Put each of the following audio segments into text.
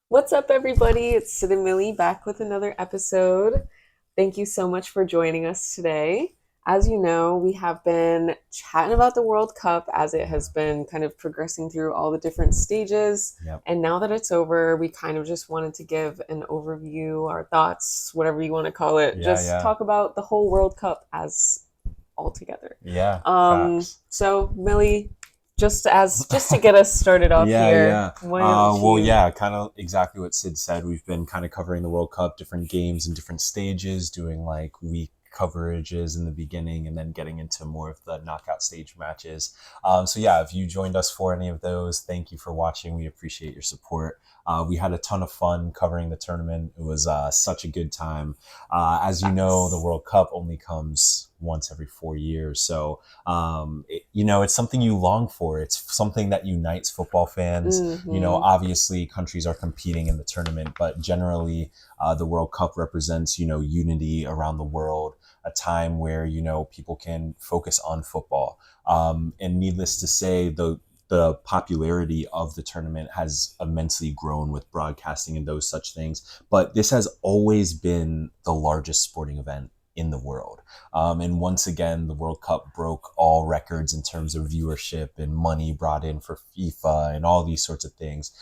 What's up, everybody? It's Sid and Millie back with another episode. Thank you so much for joining us today. As you know, we have been chatting about the World Cup as it has Yeah. been kind of progressing through all the different stages. Yep. And now that it's over, we kind of just wanted to give an overview, our thoughts, whatever you want to call it, Yeah. just Yeah. talk about the whole World Cup as altogether. Yeah. Facts. So Millie, just to get us started off Yeah. here, Yeah. why don't Well, you yeah, kind of exactly what Sid said. We've been kind of covering the World Cup, different games and different stages, doing like week coverages in the beginning and then getting into more of the knockout stage matches. So, yeah, if you joined us for any of those, thank you for watching. We appreciate your support. We had a ton of fun covering the tournament. It was such a good time. As you know, the facts? World Cup only comes once every 4 years. So, it's something you long for. It's something that unites football fans. Mm-hmm. Obviously countries are competing in the tournament, but generally the World Cup represents, unity around the world, a time where, people can focus on football. And needless to say, the popularity of the tournament has immensely grown with broadcasting and those such things. But this has always been the largest sporting event in the world. And once again, the World Cup broke all records in terms of viewership and money brought in for FIFA and all these sorts of things.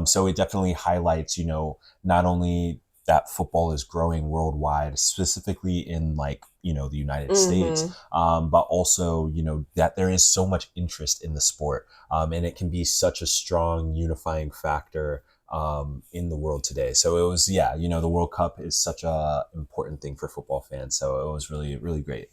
So it definitely highlights, not only that football is growing worldwide, specifically in the United Mm-hmm. States, but also, that there is so much interest in the sport. And it can be such a strong unifying factor in the world today. So it was, yeah, the World Cup is such a important thing for football fans. So it was really, really great.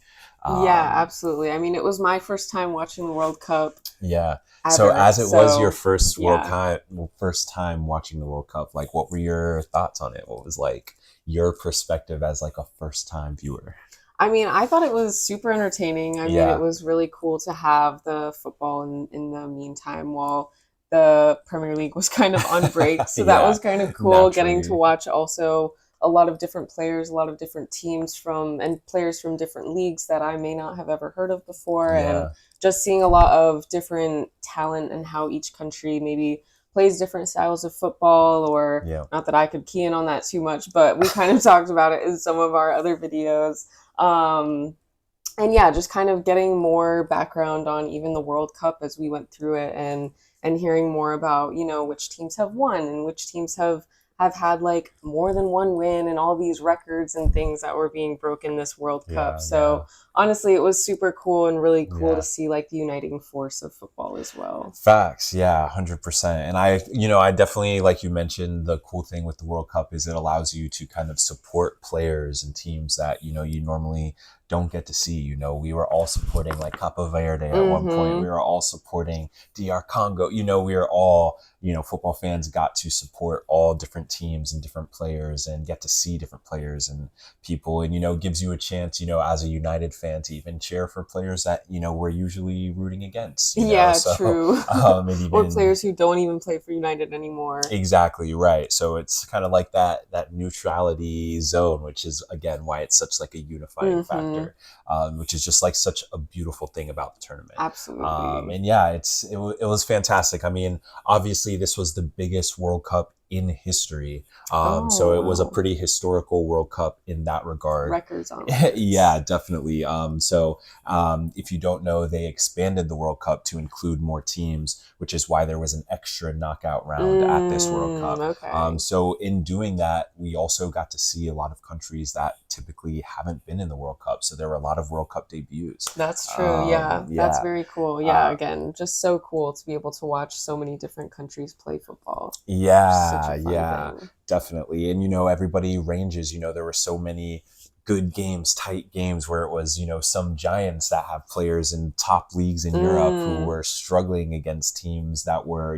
Yeah, Um, absolutely. I mean, it was my first time watching the World Cup yeah. So ever. as it was your So, first yeah. first time watching the World Cup, like what were your thoughts on it? What was like your perspective as like a first time viewer? I mean, I thought it was super entertaining. I mean, it Yeah. was really cool to have the football in the meantime while the Premier League was kind of on break. So that Yeah. was kind of cool getting to Naturally. watch also a lot of different players, a lot of different teams and players from different leagues that I may not have ever heard of before. And Yeah. just seeing a lot of different talent and how each country maybe plays different styles of football, or Yeah. not that I could key in on that too much, but we kind of talked about it in some of our other videos. um, and yeah, just kind of getting more background on even the World Cup as we went through it, and hearing more about which teams have won and which teams have had like more than one win and all these records and things that were being broken this World Cup. Yeah. Yeah. So honestly, it was super cool and really cool to Yeah. see like the uniting force of football as well. Facts, yeah, 100%. And I definitely, like you mentioned, the cool thing with the World Cup is it allows you to kind of support players and teams that, you normally don't get to see. We were all supporting like Capo Verde at one point. We Mm-hmm. were all supporting DR Congo. We were all, football fans got to support all different teams and different players and get to see different players and people, and gives you a chance, as a United fan, to even cheer for players that we're usually rooting against, Yeah, so true. it Or even players who don't even play for United anymore. exactly right. So it's kind of like that neutrality zone, which is again why it's such like a unifying Mm-hmm. factor, which is just like such a beautiful thing about the tournament. Absolutely. And yeah, it was fantastic. I mean, obviously this was the biggest World Cup in history, so Oh, it was a wow. pretty historical World Cup in that regard. Records on records. Yeah, definitely. If you don't know, they expanded the World Cup to include more teams, which is why there was an extra knockout round at this World Cup. Okay. So in doing that, we also got to see a lot of countries that typically haven't been in the World Cup. So there were a lot of World Cup debuts. That's true. Yeah, that's Yeah. very cool. Yeah, Uh, again, just so cool to be able to watch so many different countries play football. Just such yeah, a fun yeah, thing. definitely. And everybody ranges. There were so many good games, tight games where it was, some giants that have players in top leagues in Europe who Mm, were struggling against teams that were,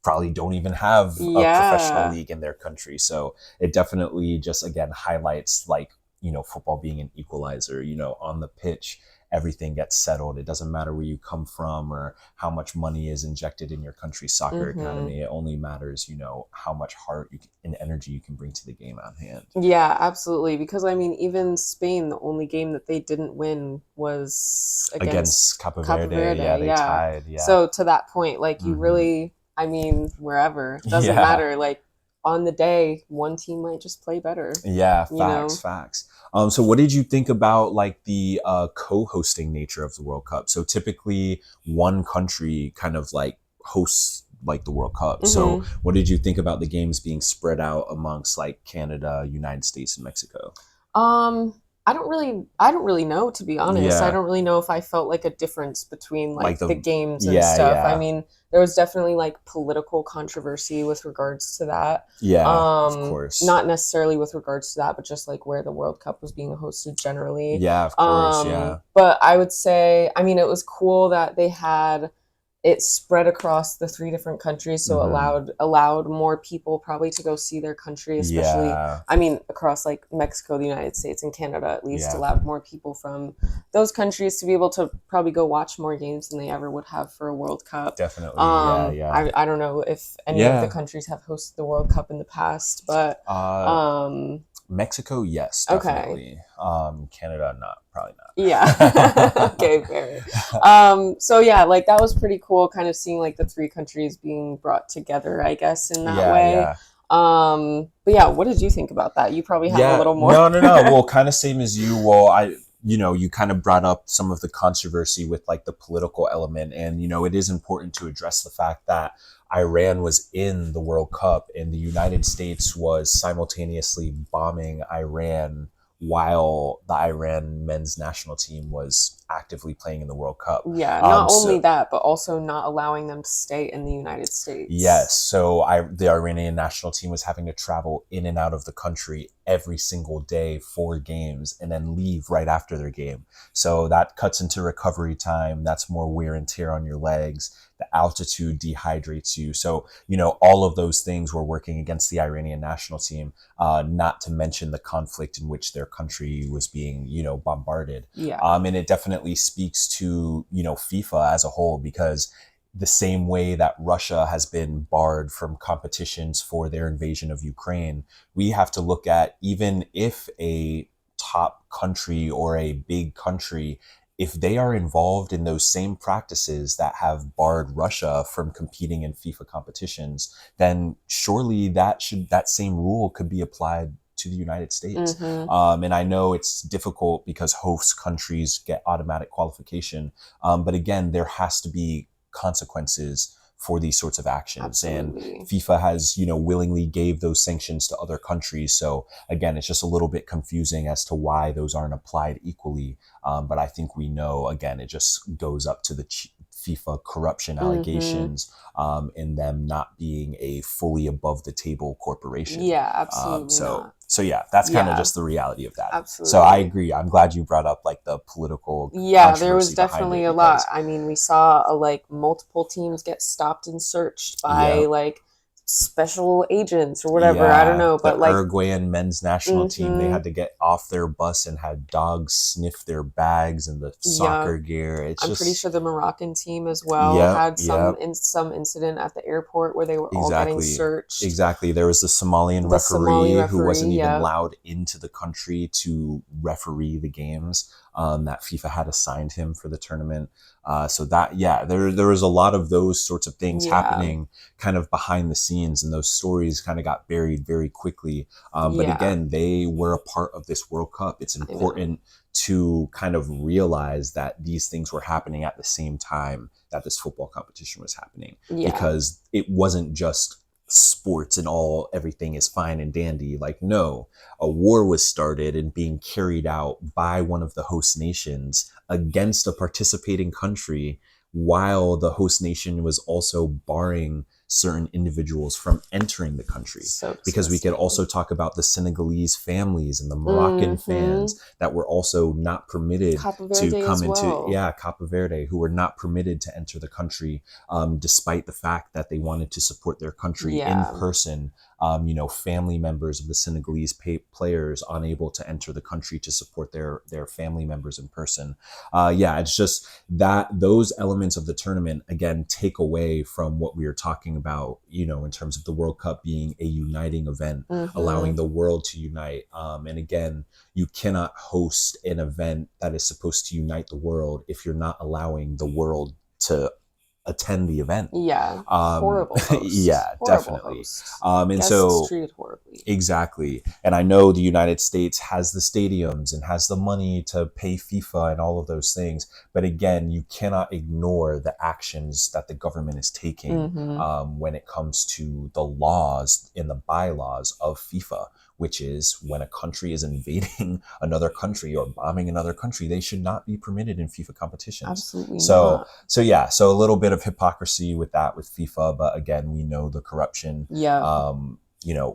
probably don't even have a professional yeah. league in their country. So it definitely just again highlights like, football being an equalizer, on the pitch. Everything gets settled. It doesn't matter where you come from or how much money is injected in your country's soccer Mm-hmm. academy. It only matters, how much heart and energy you can bring to the game at hand. Yeah, absolutely. Because I mean, even Spain, the only game that they didn't win was Against against Capo Cape Verde, yeah, Verde. they Yeah. tied. Yeah. So to that point, like you Hmm. really, I mean, wherever, doesn't Yeah. matter. Like on the day, one team might just play better, Yeah, you facts, know? facts. So what did you think about like the co-hosting nature of the World Cup? So typically one country kind of like hosts like the World Cup. So Hmm. what did you think about the games being spread out amongst like Canada, United States, and Mexico? I don't really know, to be honest. I Yeah, don't really know if I felt like a difference between like like the the games and yeah, stuff. I yeah, mean, there was definitely like political controversy with regards to that. yeah, of course. Not necessarily with regards to that, but just like where the World Cup was being hosted generally. Yeah, of course. Yeah, But I would say, I mean, it was cool that they had it spread across the three different countries, so hmm, allowed more people probably to go see their country, especially, yeah, I mean, across like Mexico, the United States, and Canada, at least yeah, allowed more people from those countries to be able to probably go watch more games than they ever would have for a World Cup. definitely. Yeah, yeah, I don't know if any of the yeah. countries have hosted the World Cup in the past, but Uh, um, Mexico, yes, okay. definitely. Canada, not probably Yeah. not. Okay, fair. So yeah, like that was pretty cool kind of seeing like the three countries being brought together, I guess, in that Yeah, way. yeah. But yeah, what did you think about that? You probably have a Yeah, little more. no, no, no. Well, kind of same as you. Well, you kind of brought up some of the controversy with like the political element. And, it is important to address the fact that Iran was in the World Cup and the United States was simultaneously bombing Iran while the Iran men's national team was actively playing in the World Cup. Yeah, not only So that, but also not allowing them to stay in the United yes. States. So the Iranian national team was having to travel in and out of the country every single day for games and then leave right after their game. So that cuts into recovery time. That's more wear and tear on your legs. The altitude dehydrates you. So, all of those things were working against the Iranian national team, not to mention the conflict in which their country was being, bombarded. Yeah. And it definitely speaks to, FIFA as a whole, because the same way that Russia has been barred from competitions for their invasion of Ukraine, we have to look at, even if a top country or a big country, if they are involved in those same practices that have barred Russia from competing in FIFA competitions, then surely that same rule could be applied to the United States. Mm-hmm. And I know it's difficult because host countries get automatic qualification, but again, there has to be consequences for these sorts of actions, and Absolutely. FIFA has willingly gave those sanctions to other countries. So again, it's just a little bit confusing as to why those aren't applied equally, but I think we know, again, it just goes up to the FIFA corruption Mm-hmm. allegations, and them not being a fully above the table corporation. Yeah, um, absolutely so not. so yeah, that's kind of Yeah, just the reality of that. So I absolutely. agree. I'm glad you brought up like the political Yeah, there was controversy behind definitely it, a lot. because I mean, we saw like multiple teams get stopped and searched by yeah. like special agents or whatever. I don't Yeah, know, the but like, Uruguayan men's national team, they mm-hmm, had to get off their bus and had dogs sniff their bags and the yeah. soccer gear. It's I'm pretty just, sure the Moroccan team as well yep, had yep, some incident at the airport where they were all getting exactly. searched. Exactly. There was the Somalian The Somali referee who wasn't referee, even yeah. allowed into the country to referee the games, that FIFA had assigned him for the tournament. So that, yeah, there was a lot of those sorts of things Yeah. happening kind of behind the scenes, and those stories kind of got buried very quickly. But Yeah. again, they were a part of this World Cup. It's I know. important to kind of realize that these things were happening at the same time that this football competition was happening, Yeah. because it wasn't just sports and everything is fine and dandy. Like, no, a war was started and being carried out by one of the host nations against a participating country, while the host nation was also barring certain individuals from entering the country. So Because we could disgusting. also talk about the Senegalese families and the Moroccan Mm-hmm. fans that were also not permitted Capo to Verde come as into, well. yeah, Capo Verde, who were not permitted to enter the country, despite the fact that they wanted to support their country in Yeah. person. Family members of the Senegalese players unable to enter the country to support their family members in person. Yeah, it's just that those elements of the tournament again take away from what we are talking about. In terms of the World Cup being a uniting event, allowing Mm-hmm. the world to unite. And again, you cannot host an event that is supposed to unite the world if you're not allowing the world to attend the event. Yeah. Horrible host. Yeah, Horrible definitely. host. And Guests so treated horribly. exactly. And I know the United States has the stadiums and has the money to pay FIFA and all of those things. But again, you cannot ignore the actions that the government is taking when it comes to the laws and the bylaws of FIFA, which is when a country is invading another country or bombing another country, they should not be permitted in FIFA competitions. Absolutely So, not. so a little bit of hypocrisy with that with FIFA, but again, we know the corruption. Yeah.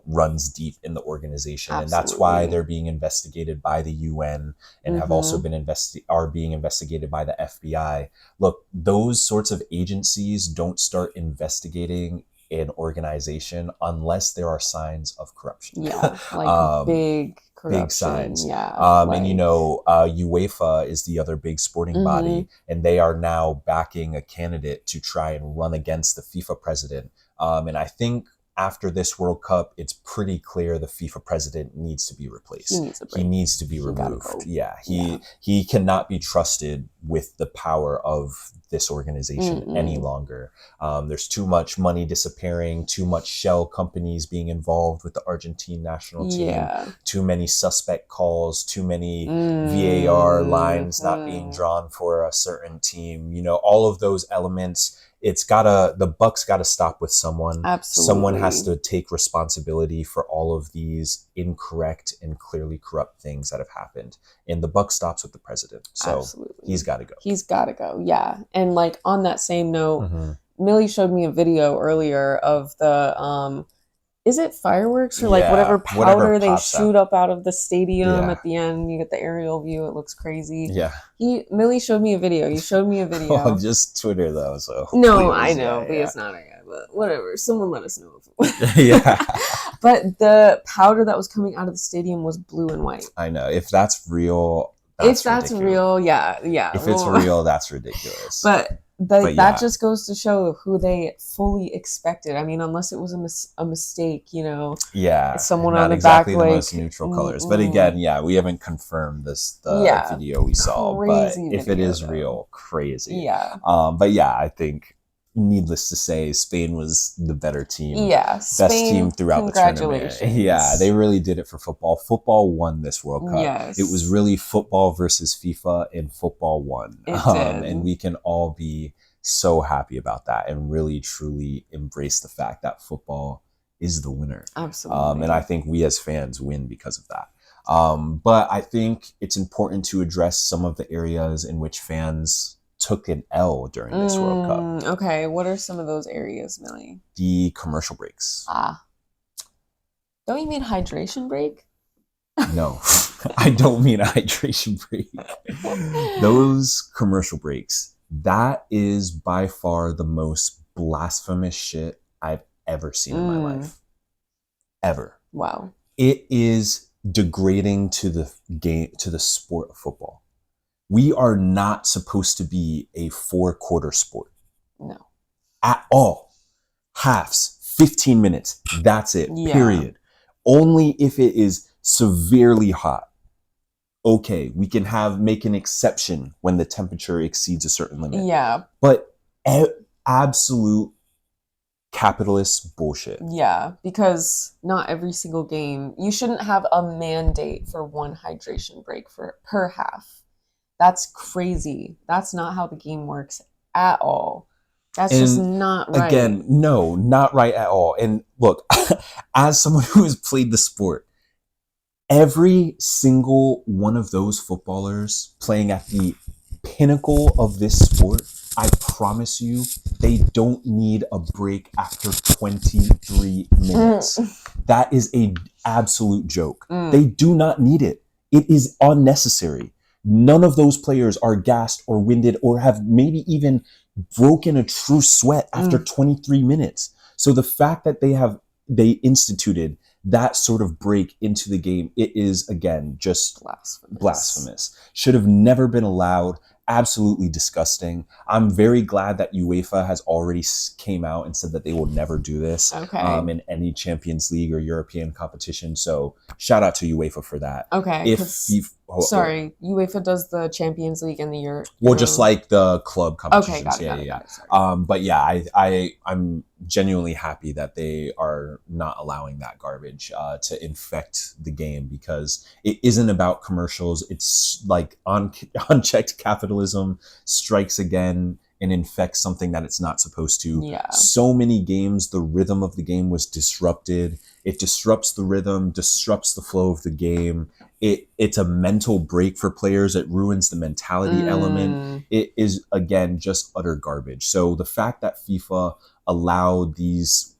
Runs deep in the organization. Absolutely. And that's why they're being investigated by the UN and have also been are being investigated by the FBI. Look, those sorts of agencies don't start investigating an organization unless there are signs of corruption. Yeah, like big corruption. Big signs. Yeah. And UEFA is the other big sporting body, and they are now backing a candidate to try and run against the FIFA president. And I think after this World Cup, it's pretty clear the FIFA president needs to be replaced. He needs to be removed. Go. Yeah, he cannot be trusted with the power of this organization any longer. There's too much money disappearing, too much shell companies being involved with the Argentine national team, too many suspect calls, too many VAR lines not being drawn for a certain team. All of those elements. The buck's gotta stop with someone. Absolutely. Someone has to take responsibility for all of these incorrect and clearly corrupt things that have happened. And the buck stops with the president. So he's got to go. He's got to go. Yeah. And like on that same note, Millie showed me a video earlier of the, is it fireworks or like whatever powder they shoot up out of the stadium at the end? You get the aerial view. It looks crazy. Yeah. Millie showed me a video. You showed me a video. Oh, just Twitter though. So no, I know, but it's not a guy. But whatever. Someone let us know. Yeah. But the powder that was coming out of the stadium was blue and white. I know. If that's real, that's real, yeah. If it's real, that's ridiculous. But that just goes to show who they fully expected. I mean, unless it was a mistake, Yeah, someone on the exactly back, the most neutral colors. But again, we haven't confirmed the video we saw. But if it is real, crazy. Yeah. But I think, needless to say, Spain was the better team. Yeah, best team throughout the tournament. Yeah, they really did it for football. Football won this World Cup. Yes. It was really football versus FIFA, and football won. It did. And we can all be so happy about that and really, truly embrace the fact that football is the winner. Absolutely. And I think we as fans win because of that. But I think it's important to address some of the areas in which fans took an L during this World Cup. Okay, what are some of those areas, Millie? The commercial breaks. Don't you mean hydration break? No, I don't mean a hydration break. Those commercial breaks, that is by far the most blasphemous shit I've ever seen in my life. Ever. Wow. It is degrading to the game, to the sport of football. We are not supposed to be a 4-quarter sport. No. At all. Halves, 15 minutes. That's it. Period. Only if it is severely hot. Okay, we can make an exception when the temperature exceeds a certain limit. Yeah. But absolute capitalist bullshit. Yeah, because not every single game, you shouldn't have a mandate for one hydration break per half. That's crazy. That's not how the game works at all. That's just not right. Again, no, not right at all. And look, as someone who has played the sport, every single one of those footballers playing at the pinnacle of this sport, I promise you, they don't need a break after 23 minutes. That is an absolute joke. They do not need it. It is unnecessary. None of those players are gassed or winded or have maybe even broken a true sweat after 23 minutes. So the fact that they instituted that sort of break into the game, it is, again, just blasphemous. Should have never been allowed. absolutely disgusting. I'm very glad that UEFA has already came out and said that they will never do this Okay. in any Champions League or European competition. So shout out to UEFA for that. Okay, If because FIFA, sorry, UEFA does the Champions League and the well, just Euro. like the club Okay, competitions, got it, yeah, got yeah, it, yeah. got it. Sorry. But yeah, I'm genuinely happy that they are not allowing that garbage to infect the game, because it isn't about commercials. It's like unchecked capitalism strikes again and infects something that it's not supposed to. Yeah. So many games, the rhythm of the game was disrupted. It disrupts the rhythm, disrupts the flow of the game. It's a mental break for players. It ruins the mentality element. Mm, It is, again, just utter garbage. So the fact that FIFA allowed these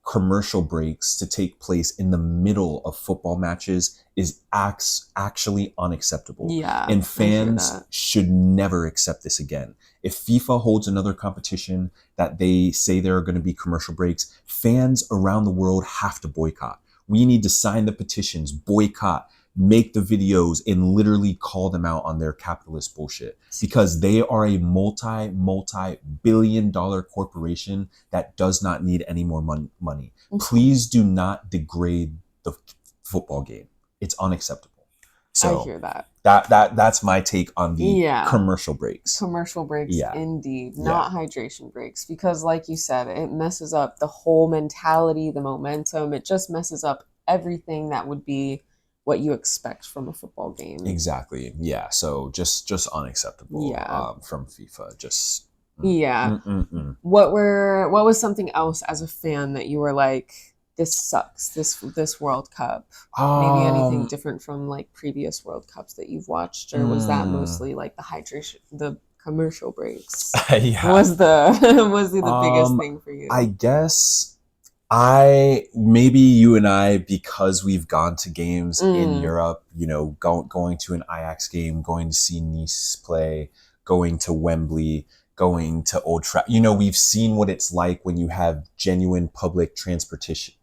commercial breaks to take place in the middle of football matches is actually unacceptable. yeah, And I hear fans that. should never accept this again. If FIFA holds another competition that they say there are going to be commercial breaks, fans around the world have to boycott. We need to sign the petitions, boycott, make the videos, and literally call them out on their capitalist bullshit, because they are a multi billion-dollar corporation that does not need any more money. Please do not degrade the football game. It's unacceptable. I So hear that. that's my take on the Yeah. commercial breaks. Commercial breaks, Yeah. indeed, Yeah. not hydration breaks, because, like you said, it messes up the whole mentality, the momentum. It just messes up everything that would be what you expect from a football game. Exactly. Yeah. So just unacceptable Yeah. from FIFA. Just Yeah. mm-mm-mm. What was something else as a fan that you were like, this sucks, this World Cup? Maybe anything Um, different from like previous World Cups that you've watched, or was that mm, mostly like the hydration, the commercial breaks? yeah. Was the was it the biggest Um, thing for I you? guess maybe you and I, because we've gone to games in Mm, Europe, going to an Ajax game, going to see Nice play, going to Wembley, going to Old Trafford. We've seen what it's like when you have genuine public transportation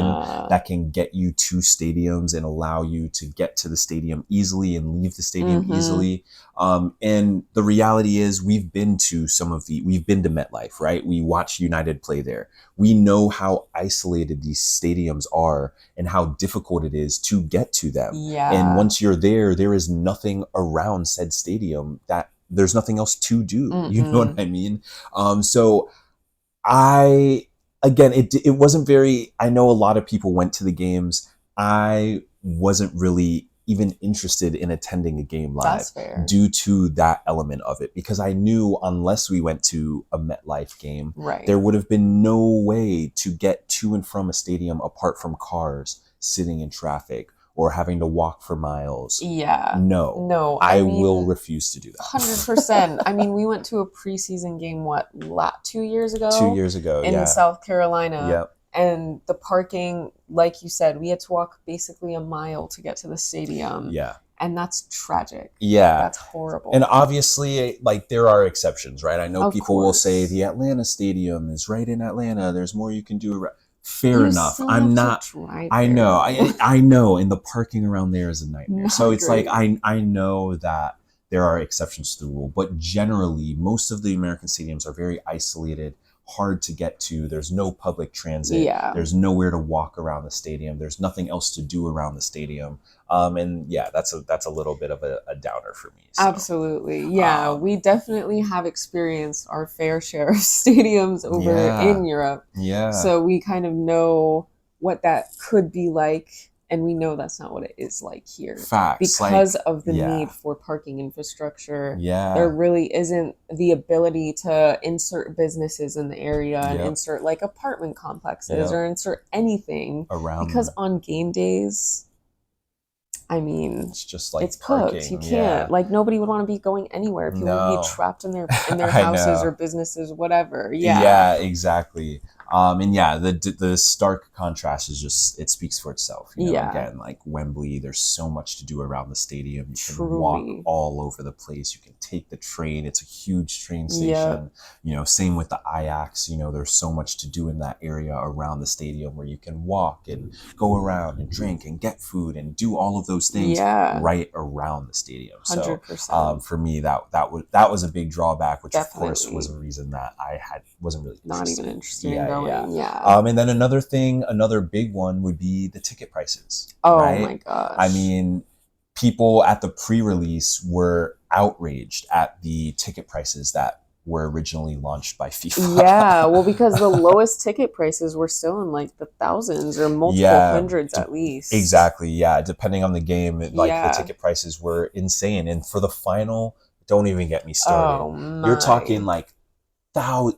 uh, that can get you to stadiums and allow you to get to the stadium easily and leave the stadium mm-hmm. easily. And the reality is, we've been to MetLife, right? We watched United play there. We know how isolated these stadiums are and how difficult it is to get to them. And Yeah. once you're there, there is nothing around said stadium, that there's nothing else to do. You know what Mm-mm. I mean? So I again, it wasn't very. I know a lot of people went to the games. I wasn't really even interested in attending a game live That's fair. due to that element of it, because I knew unless we went to a MetLife game, Right. there would have been no way to get to and from a stadium apart from cars, sitting in traffic, or having to walk for miles. Yeah. No, No, I I will mean, refuse to do that. 100%. I mean, we went to a preseason game, 2 years Two ago years ago, in yeah, South Carolina, yep, and the parking, like you said, we had to walk basically a mile to get to the stadium, yeah. and that's tragic. Yeah. That's And horrible. obviously, like, there are exceptions, right? I know Of people will say course. the Atlanta stadium is right in Atlanta. There's more you can do. Fair You enough. still I'm have to not. drive I there, know. though. I know. And the parking around there is a nightmare. So Not it's like great. I know that there are exceptions to the rule, but generally, most of the American stadiums are very isolated, hard to get to. There's no public transit. Yeah. There's nowhere to walk around the stadium. There's nothing else to do around the stadium. And yeah, that's a little bit of a downer for me. So, Absolutely. Yeah, um, we definitely have experienced our fair share of stadiums over yeah, in Europe. yeah, So we kind of know what that could be like, and we know that's not what it is like here. facts. Because Like, of the need yeah, for parking infrastructure, there yeah, really isn't the ability to insert businesses in the area and yep, insert like apartment complexes yep. or insert anything, because Around, on game days, I mean, it's just it's like cooked. You parking. can't, Yeah, like, nobody would want to be going anywhere. People would be no, trapped in their I houses or know. businesses, whatever. Yeah. Yeah, exactly. And yeah, the stark contrast is just, it speaks for itself. You know, Yeah, again, like Wembley, there's so much to do around the stadium. You can walk truly. all over the place. You can take the train. It's a huge train Yep. station. You know, same with the Ajax. You know, there's so much to do in that area around the stadium where you can walk and go around and drink and get food and do all of those things Yeah. right around the stadium. So 100%. for me, that was a big drawback, which of course was Definitely. a reason that I had wasn't really Not even interested in. interested in Yeah, yeah. going. Yeah. And then another thing, another big one would be the ticket prices, Oh right? my I gosh. mean, people at the pre-release were outraged at the ticket prices that were originally launched by Yeah, well, FIFA. because the lowest ticket prices were still in like the thousands or multiple Yeah, hundreds at least. exactly. Yeah, depending on the game, like the Yeah. ticket prices were insane. And for the final, don't even get me started. Oh You're talking my. like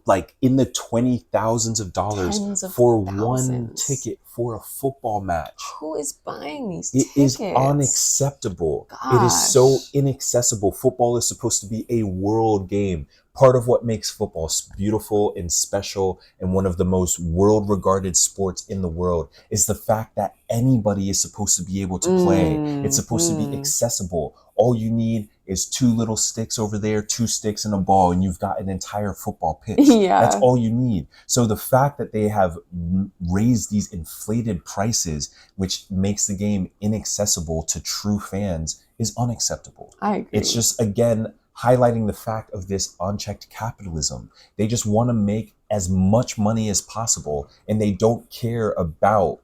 like in the 20 thousands of dollars Tens of for one thousands. ticket for a football match. Who is buying these It is tickets? unacceptable. It is so Gosh. inaccessible. Football is supposed to be a world game. Part of what makes football beautiful and special and one of the most world regarded sports in the world is the fact that anybody is supposed to be able to play. It's supposed to be Hmm. accessible. All you need is two little sticks over there, two sticks and a ball, and you've got an entire football pitch. That's Yeah. all you need. So the fact that they have raised these inflated prices, which makes the game inaccessible to true fans, is unacceptable. I It's agree. just, again, highlighting the fact of this unchecked capitalism. They just want to make as much money as possible, and they don't care about,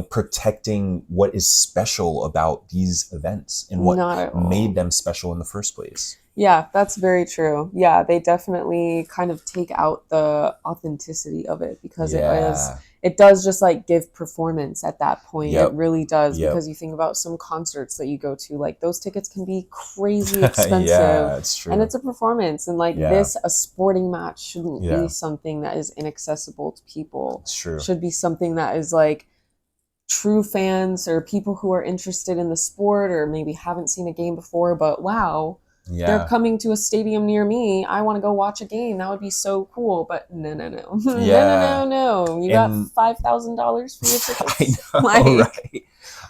protecting what is special about these events and what Not at made all. them special in the first place. Yeah, that's very true. Yeah, they definitely kind of take out the authenticity of it because Yeah. it does just like give performance at that point. It Yep. really does Yep. because you think about some concerts that you go to, like those tickets can be crazy expensive Yeah, it's and true. it's a performance and like Yeah. this a sporting match shouldn't be Yeah, something that is inaccessible to people. it's true. Should be something that is like true fans or people who are interested in the sport or maybe haven't seen a game before, but wow, they're Yeah. coming to a stadium near me. I want to go watch a game. That would be so cool. But no, no, no, no, no, Yeah. no, no. You got And $5,000 for your I tickets. know, Like, right?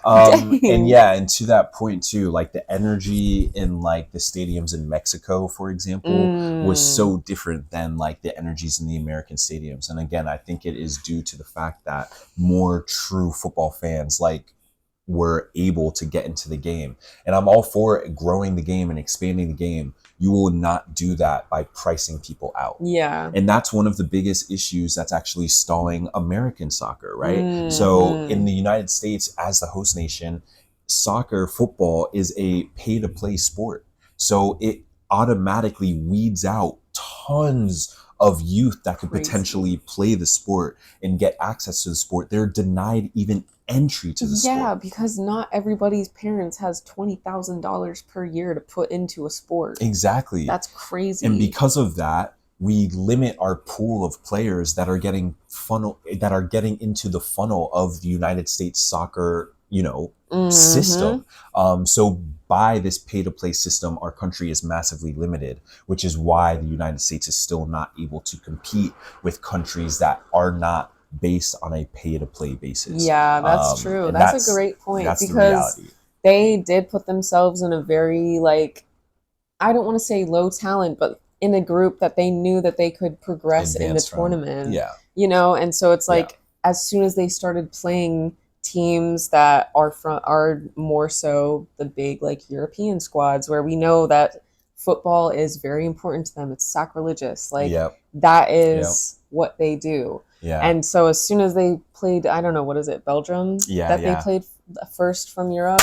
And dang. yeah, and to that point too, like the energy in like the stadiums in Mexico, for example, was Mm, so different than like the energies in the American stadiums. And again, I think it is due to the fact that more true football fans like were able to get into the game. And I'm all for growing the game and expanding the game. You will not do that by pricing people out. yeah. And that's one of the biggest issues that's actually stalling American soccer, right? So in Mm-hmm. the United States, as the host nation, soccer, football is a pay to play sport. So it automatically weeds out tons of youth that could potentially Crazy. play the sport and get access to the sport. They're denied even entry to the Yeah, sport. because not everybody's parents has $20,000 per year to put into a sport. Exactly. That's And crazy. because of that, we limit our pool of players that are getting into the funnel of the United States soccer, Mm-hmm. system. So by this pay to play system, our country is massively limited, which is why the United States is still not able to compete with countries that are not based on a pay to play basis. Yeah, that's true. And That's a great point that's the because reality. they did put themselves in a very like I don't want to say low talent, but in a group that they knew that they could progress in the Advance from. tournament, Yeah. and so it's Yeah. like as soon as they started playing teams that are more so the big like European squads where we know that football is very important to them. It's sacrilegious. Like Yep. that Yep. is what they do. Yeah. And so as soon as they played, I don't know, what is it, Belgium Yeah. that they Yeah. played first from Europe,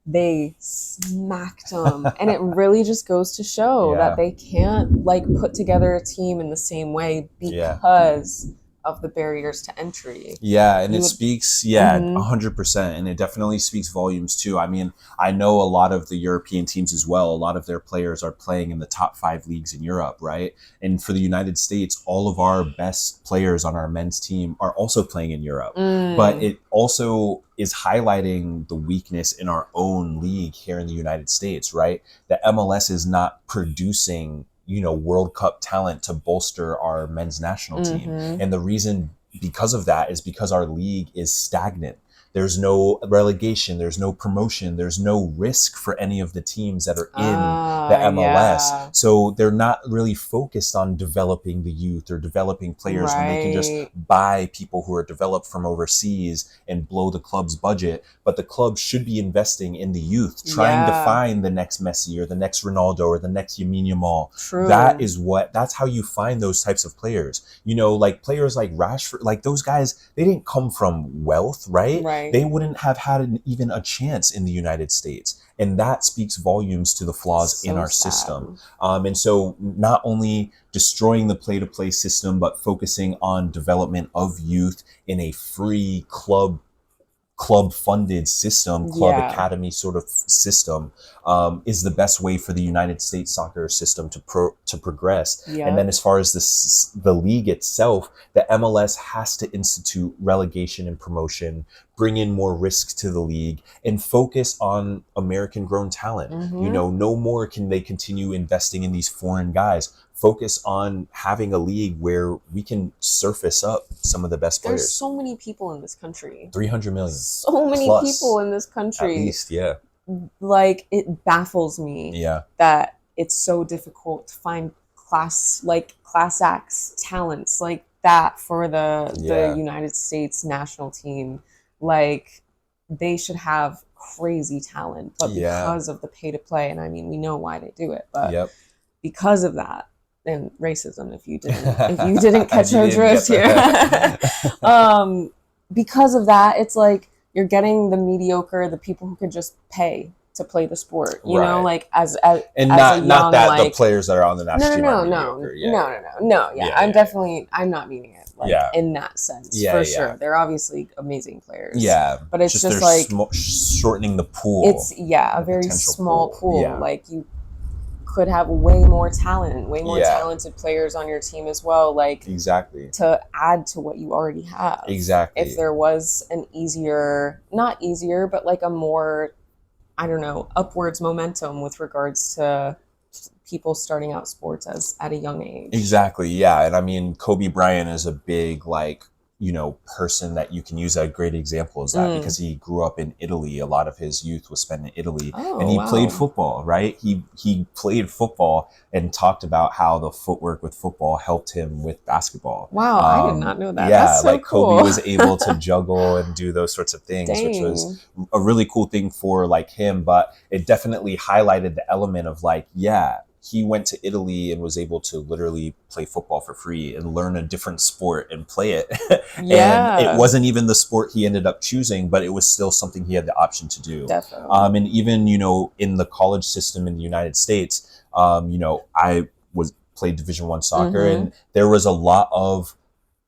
they smacked them. And it really just goes to show that Yeah. they can't like put together a team in the same way Yeah. because of the barriers to entry. Yeah, and You it would, speaks, mm-hmm, 100%, and it definitely speaks volumes too. I mean, I know a lot of the European teams as well. A lot of their players are playing in the top 5 leagues in Europe, right? And for the United States, all of our best players on our men's team are also playing in Europe. But mm, it also is highlighting the weakness in our own league here in the United States, right? The MLS is not producing World Cup talent to bolster our men's national team. Mm-hmm. And the reason because of that is because our league is stagnant. There's no relegation, there's no promotion, there's no risk for any of the teams that are in the MLS. Yeah. So they're not really focused on developing the youth or developing players when they can just Right. buy people who are developed from overseas and blow the club's budget. But the club should be investing in the youth, trying to Yeah. find the next Messi or the next Ronaldo or the next Lamine Yamal. True. That's how you find those types of players. Like players like Rashford, like those guys, they didn't come from wealth, right? Right. They wouldn't have had even a chance in the United States. And that speaks volumes to the flaws in So our sad. system. And so not only destroying the play-to-play system, but focusing on development of youth in a free club funded system, club Yeah. academy sort of system, is the best way for the United States soccer system to progress. Yep. And then as far as the league itself, the MLS has to institute relegation and promotion, bring in more risks to the league, and focus on American grown talent. Mhm. No more can they continue investing in these foreign guys. Focus on having a league where we can surface up some of the best players. There's so many people in this country. 300 million. So many Plus, people in this country. At least, yeah. Like, it baffles me Yeah. that it's so difficult to find class acts talents like that for the United States national team. Like, they should have crazy talent, but because of the pay to play, and I mean, we know why they do it, but because of that, and racism, if you didn't catch our drift here, because of that, it's like you're getting the mediocre, the people who could just pay to play the sport, you know, like as and as not a young, not that like, the players that are on the national team are no, mediocre. I'm not meaning it like in that sense, for sure. They're obviously amazing players, but it's just like shortening the pool. It's a very small pool. Like, you could have way more talented players on your team as well, like exactly to add to what you already have. Exactly. If there was an not easier, but like a more, I don't know, upwards momentum with regards to people starting out sports at a young age. Exactly. Yeah. And I mean, Kobe Bryant is a big, person that you can use. A great example is that because he grew up in Italy, a lot of his youth was spent in Italy, and he played football, right? He played football and talked about how the footwork with football helped him with basketball. Wow, I did not know that. Yeah, that's so cool. Kobe was able to juggle and do those sorts of things, which was a really cool thing for him, but it definitely highlighted the element of he went to Italy and was able to literally play football for free and learn a different sport and play it. And it wasn't even the sport he ended up choosing, but it was still something he had the option to do. Definitely. And even, in the college system in the United States, I played Division I soccer, and there was a lot of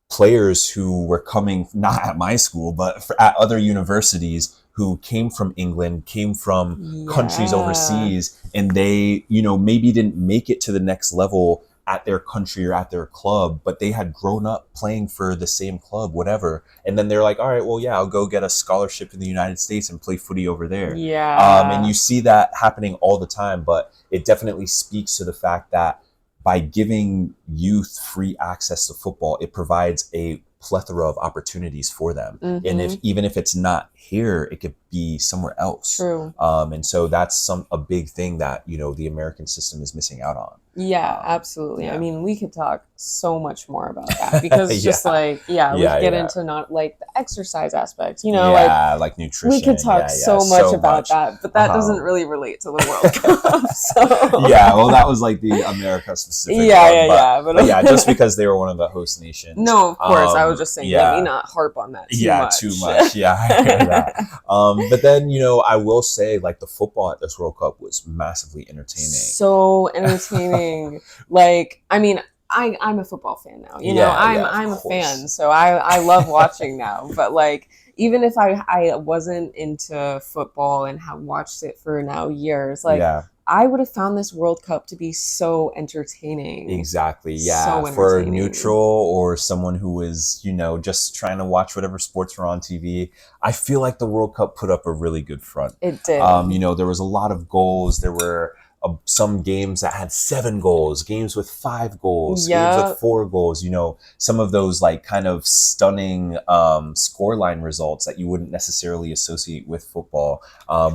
players who were coming, not at my school, but at other universities, who came from England, came from countries overseas, and they, maybe didn't make it to the next level at their country or at their club, but they had grown up playing for the same club, whatever. And then they're like, all right, well, I'll go get a scholarship in the United States and play footy over there. And you see that happening all the time, but it definitely speaks to the fact that by giving youth free access to football, it provides a plethora of opportunities for them. And even if it's not here, it could be somewhere else. True. And so that's a big thing that, the American system is missing out on. Yeah, absolutely. I mean, we could talk so much more about that because it's just we get into not the exercise aspects, like nutrition. We could talk so much about that, but that doesn't really relate to the World Cup. So well, that was the America specific. But just because they were one of the host nations. No, of course. I was just saying, let me not harp on that too much. Yeah, I hear that. But then, I will say, the football at this World Cup was massively entertaining. So entertaining. I mean, I'm a football fan now. I'm a fan, so I love watching now. But even if I wasn't into football and have watched it for now years, I would have found this World Cup to be so entertaining. Exactly. Yeah. So for a neutral or someone who is, just trying to watch whatever sports were on TV, I feel like the World Cup put up a really good front. It did. There was a lot of goals. There were some games that had 7 goals, games with 5 goals, games with Yeah. 4 goals. Some of those like kind of stunning scoreline results that you wouldn't necessarily associate with football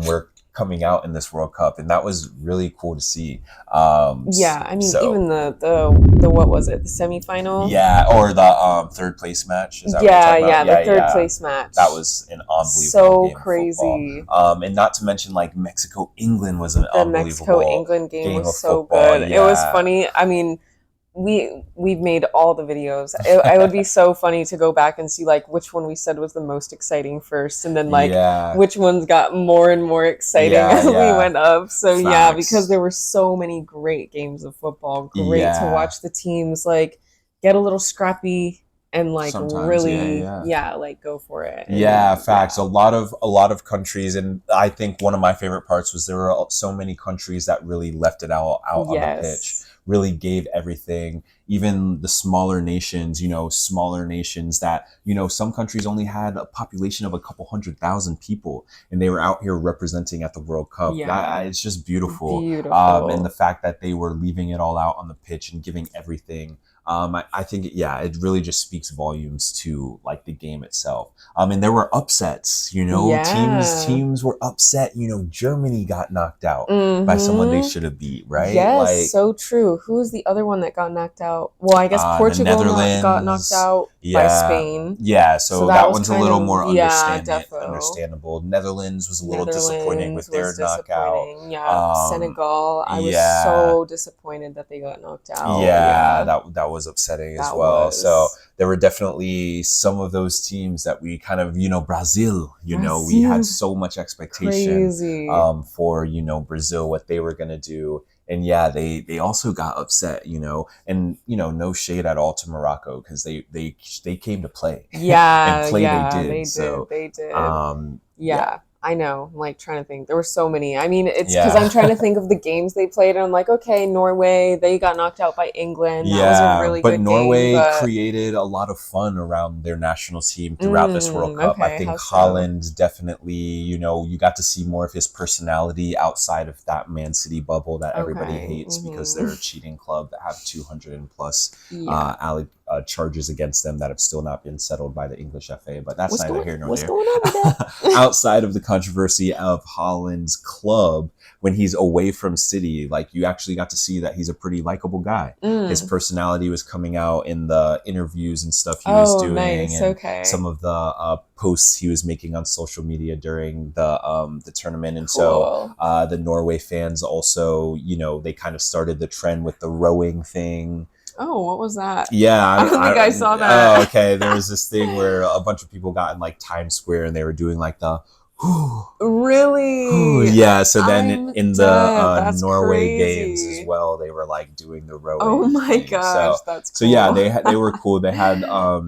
were coming out in this World Cup, and that was really cool to see. Yeah, I mean, So even the what was it? The semifinal? yeah, or the third place match. Is that what you're Yeah, talking about? yeah, the Yeah, third yeah. place match. That was an unbelievable So game of football. crazy. And not to mention, like, Mexico England was an The Mexico unbelievable England game game was of so football. good. It was Yeah. funny. I mean, we've made all the videos. It would be so funny to go back and see like which one we said was the most exciting first, and then like Yeah. which ones got more and more exciting Yeah, as we yeah. went up. So yeah, because Facts. there were so many great games of football. Great to Yeah. watch the teams like get a little scrappy and like Sometimes, yeah, really, yeah. yeah, like go for it. Yeah, And facts. A lot of countries, and I think one of my favorite parts was there were so many countries that really left it out on the pitch, yes. really gave everything. Even the smaller nations that some countries only had a population of a couple 100,000 people, and they were out here representing at the World Cup. Yeah. It's just beautiful, and the Beautiful. fact that they were leaving it all out on the pitch and giving everything. I think, yeah, it really just speaks volumes to like the game itself. And there were upsets, teams Yeah. teams were upset. Germany got knocked out by someone they Mm-hmm. should have beat, right? Yes, Like so true. Who was the other one that got knocked out? Well, I guess the Portugal got knocked Netherlands. out by Yeah, Spain. yeah. So So that that was one's a kind little of, more yeah, defo. understandable. Netherlands was a little disappointing with Netherlands was their knockout. disappointing. Yeah. Um, Senegal, I was yeah, so disappointed that they got knocked out. yeah, Yeah, that was upsetting as that well. So was there were definitely some of those teams that we kind of, Brazil, we had Brazil. so much expectation Crazy. for, Brazil, what they were going to do. And yeah, they also got upset, and, no shade at all to Morocco, because they came to play and Yeah, play they yeah, did. they did. So, They did. yeah, Yeah, I know. I'm like trying to think. There were so many. I mean, it's because I'm yeah. trying to think of the games they played, and I'm like, okay, Norway, they got knocked out by England. That was a Yeah, really but good game, Norway but created a lot of fun around their national team throughout this World Cup. I okay, think how so? Holland definitely, you got to see more of his personality outside of that Man City bubble that everybody Okay. hates because they're a cheating club that have 200 and plus Yeah. charges against them that have still not been settled by the English FA. But that's neither here nor What's there. going on with that? Outside of the controversy of Holland's club, when he's away from City, like you actually got to see that he's a pretty likable guy. His Mm. personality was coming out in the interviews and stuff he was Oh, doing, nice. and Okay. some of the posts he was making on social media during the tournament. And so Cool. the Norway fans also, they kind of started the trend with the rowing thing. Oh, what was that? Yeah, I don't think I saw oh, that. okay. There was this thing where a bunch of people got in like Times Square and they were doing like the Really? yeah. So then I'm in the dead. That's Norway games as crazy. well, they were like doing the Oh rowing my thing. gosh, So that's yeah, cool. they were cool. They had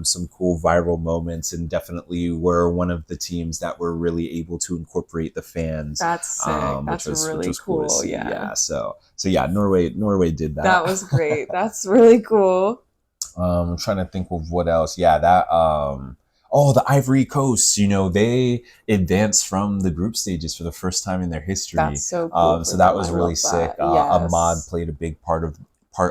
some cool viral moments, and definitely were one of the teams that were really able to incorporate the fans, That's sick. which That's was really cool to cool. see. Yeah. Yeah. So yeah, Norway did that. That was great. That's really cool. I'm trying to think of what else. Yeah, that oh, the Ivory Coast, they advanced from the group stages for the first time in their That's history. so cool for So that them. I was really love sick. that. Ahmad Yes. played a big part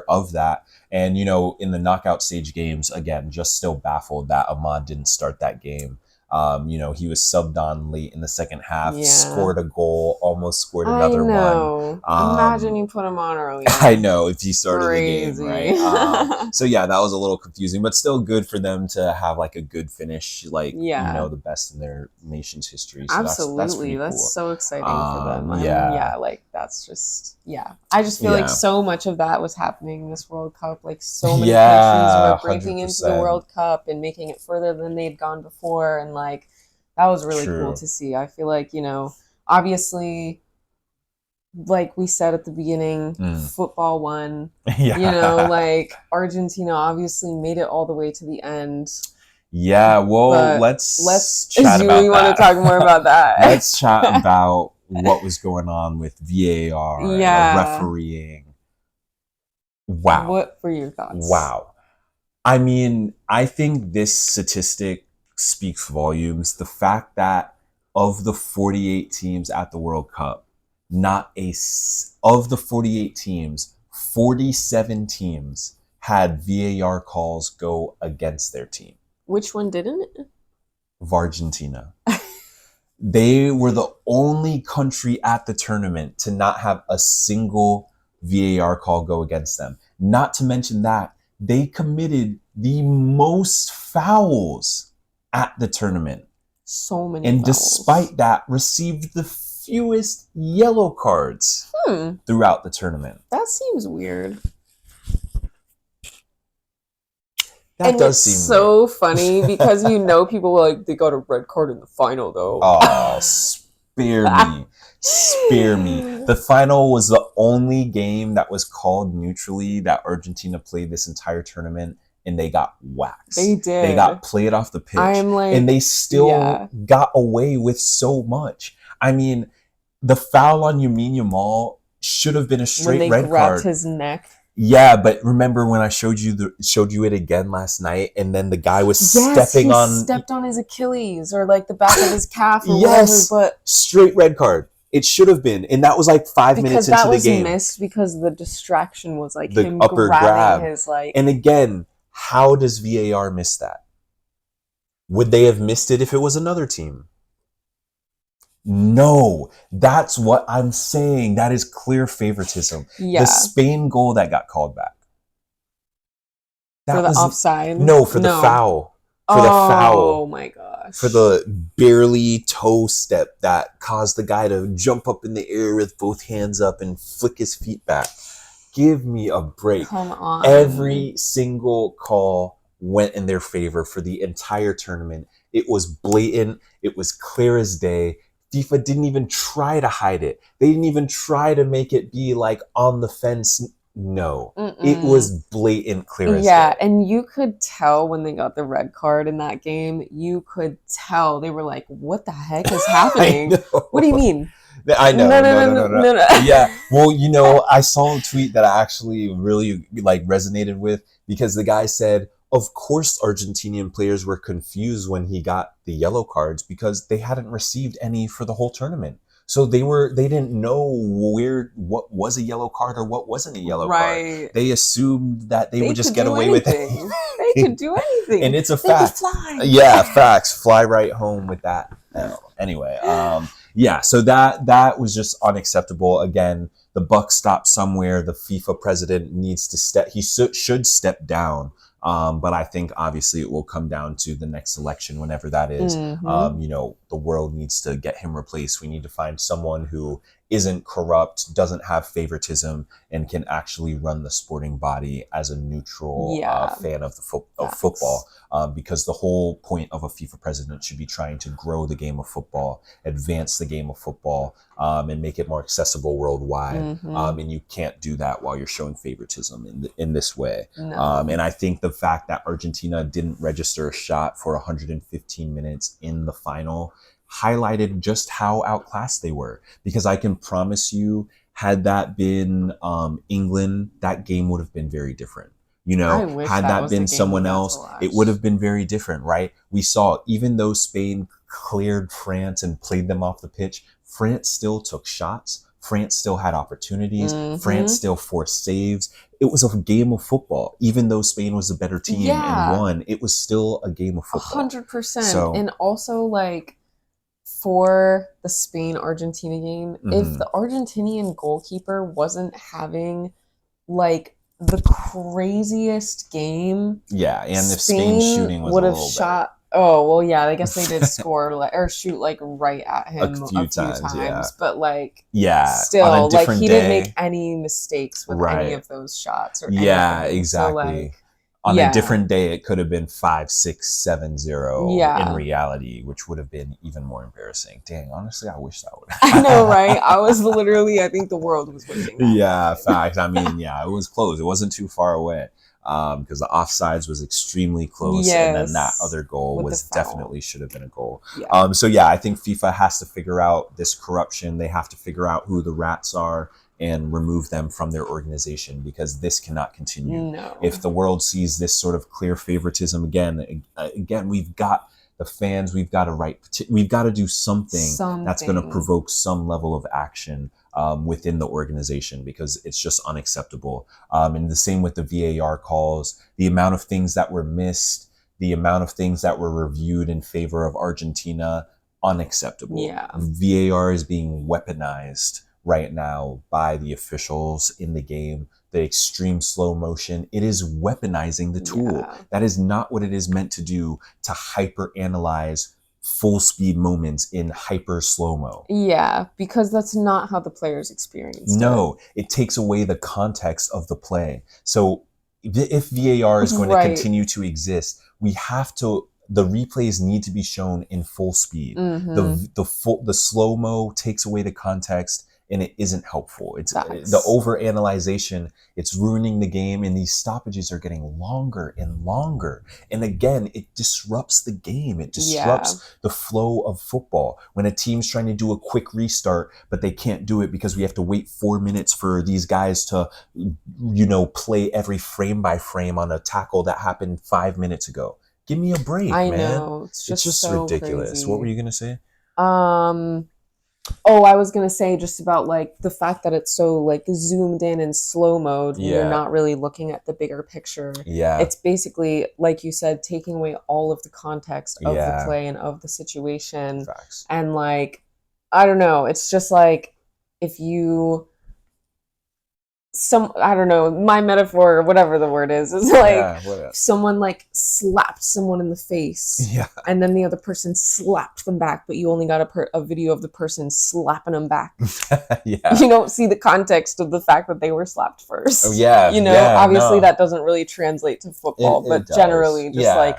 of that. And in the knockout stage games, again, just still baffled that Ahmad didn't start that game. He was subbed on late in the second half, Yeah. scored a goal, almost scored I another one. know. Imagine you put him on I earlier. know if he started the game, Crazy. right? So yeah, that was a little confusing, but still good for them to have like a good finish, like Yeah. the best in their nation's history. So that's Absolutely. pretty That's cool. so exciting for them. And Yeah, yeah, like that's just yeah. I just feel like yeah, so much of that was happening in this World Cup. Like so many countries yeah, were 100%. breaking into the World Cup and making it further than they'd gone before and like that was really cool True. to see. I feel like, obviously like we said at the beginning, Mm. football won. Yeah, Like Argentina obviously made it all the way to the end. yeah. Well, But let's chat about we want to that. talk more about that. Let's chat about what was going on with VAR and the Yeah. refereeing. Wow. What were your thoughts? Wow. I mean, I think this statistic speaks volumes. The fact that of the 48 teams at the World Cup, not of the 48 teams, 47 teams had VAR calls go against their team. Which one didn't? Of Argentina. They were the only country at the tournament to not have a single VAR call go against them. Not to mention that they committed the most fouls at the tournament. So many and fouls. Despite that, received the fewest yellow cards throughout the tournament. That seems weird. That does seem so weird. Funny because people like, they got a red card in the final though. Oh, spare me. Spare me. The final was the only game that was called neutrally that Argentina played this entire tournament, and they got waxed. They did. They got played off the pitch. And they still got away with so much. I mean, the foul on Lamine Yamal should have been a straight red card. When they grabbed his neck. Yeah, but remember when I showed you it again last night, and then the guy was stepped on his Achilles or like the back of his calf or yes, whatever, but straight red card. It should have been, and that was like 5 minutes into the game. Because that was missed because the distraction was like the him upper grab. His like. And again, how does VAR miss that? Would they have missed it if it was another team? No, that's what I'm saying. That is clear favoritism. Yeah. The Spain goal that got called back. That for the offside? No, for the foul. For the foul. Oh my gosh. For the barely toe step that caused the guy to jump up in the air with both hands up and flick his feet back. Give me a break. Come on. Every single call went in their favor for the entire tournament. It was blatant. It was clear as day. FIFA didn't even try to hide it. They didn't even try to make it be like on the fence. No, it was blatant, clear as day. Yeah, and you could tell when they got the red card in that game. You could tell they were like, "What the heck is happening? What do you mean?" I know. No. Yeah. Well, I saw a tweet that I actually really resonated with, because the guy said, of course, Argentinian players were confused when he got the yellow cards because they hadn't received any for the whole tournament. So they didn't know what was a yellow card or what wasn't a yellow card. They assumed that they would just get away with it. They could do anything. And it's a fact. Yeah, facts. Fly right home with that. Anyway, yeah, so that was just unacceptable. Again, the buck stopped somewhere. The FIFA president needs to should step down. But I think obviously it will come down to the next election, whenever that is. The world needs to get him replaced. We need to find someone who isn't corrupt, doesn't have favoritism, and can actually run the sporting body as a neutral fan of football. Because the whole point of a FIFA president should be trying to grow the game of football, advance the game of football, and make it more accessible worldwide. And you can't do that while you're showing favoritism in this way. No. And I think the fact that Argentina didn't register a shot for 115 minutes in the final highlighted just how outclassed they were. Because I can promise you, had that been England, that game would have been very different. Had that been someone else, it would have been very different, right? We saw, even though Spain cleared France and played them off the pitch, France still took shots. France still had opportunities. France still forced saves. It was a game of football. Even though Spain was a better team and won, it was still a game of football. 100%. And also, for the Spain-Argentina game, if the Argentinian goalkeeper wasn't having, the craziest game. Yeah, and if Spain's shooting was would a have little shot. Oh well, yeah. I guess they did score or shoot right at him a few times. Yeah. But still, he didn't make any mistakes with any of those shots. Or anything. Exactly. So, on a different day, it could have been 5-6-7-0 in reality, which would have been even more embarrassing. Dang, honestly, I wish that would have. I know, right? I was literally, I think the world was wishing that. Yeah, fact. I mean, it was close. It wasn't too far away, because the offsides was extremely close, and then that other goal was definitely should have been a goal. Yeah. I think FIFA has to figure out this corruption. They have to figure out who the rats are and remove them from their organization, because this cannot continue. No. If the world sees this sort of clear favoritism again, we've got the fans, we've got to do something that's going to Something. provoke some level of action within the organization, because it's just unacceptable. And the same with the VAR calls, the amount of things that were missed, the amount of things that were reviewed in favor of Argentina, unacceptable. Yeah. VAR is being weaponized right now by the officials in the game. The extreme slow motion, it is weaponizing the tool. Yeah. That is not what it is meant to do, to hyper analyze full speed moments in hyper slow mo. Yeah, because that's not how the players experienced No, it takes away the context of the play. So if VAR it. is going to Right. continue to exist, the replays need to be shown in full speed. Mm-hmm. The slow mo takes away the context, and it isn't helpful. It's the Facts. over analyzation. It's ruining the game, and these stoppages are getting longer and longer. And again, it disrupts the game. It Yeah. disrupts the flow of football. When a team's trying to do a quick restart, but they can't do it because we have to wait 4 minutes for these guys to, play every frame by frame on a tackle that happened 5 minutes ago. Give me a break, I man. know. It's It's just just so ridiculous. What were crazy. you gonna say? Um, oh, I was gonna say just about like the fact that it's so like zoomed in slow mode when you're Yeah. not really looking at the bigger picture. Yeah. It's basically, like you said, taking away all of the context of the Yeah. play and of the situation. Facts. And like, I don't know, it's just like if you I don't know, my metaphor or whatever the word is like Yeah, what else? someone like slapped someone in the face Yeah. and then the other person slapped them back, but you only got a video of the person slapping them back. Yeah. You don't see the context of the fact that they were slapped first. Oh, yeah. Obviously No. that doesn't really translate to football, It but does. generally just Yeah. like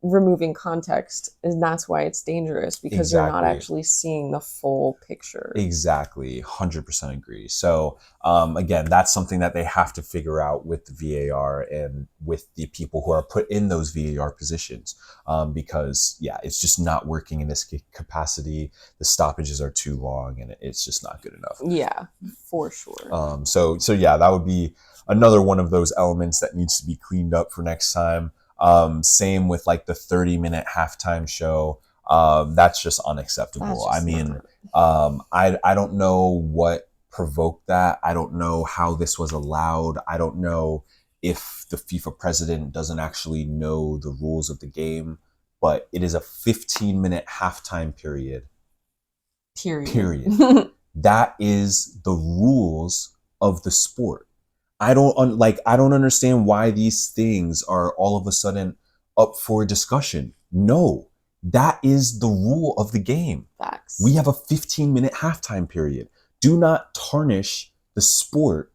removing context, and that's why it's dangerous, because you're not Exactly. actually seeing the full picture. Exactly. 100% agree. So, again, that's something that they have to figure out with the VAR and with the people who are put in those VAR positions. Because, yeah, it's just not working in this capacity. The stoppages are too long, and it's just not good enough. Yeah, for sure. So yeah, that would be another one of those elements that needs to be cleaned up for next time. Same with like the 30-minute halftime show. That's just unacceptable. That's just I mean, not. I don't know what provoked that. I don't know how this was allowed. I don't know if the FIFA president doesn't actually know the rules of the game, but it is a 15-minute halftime period. Period. That is the rules of the sport. I don't understand why these things are all of a sudden up for discussion. No, that is the rule of the game. Facts. We have a 15-minute halftime period. Do not tarnish the sport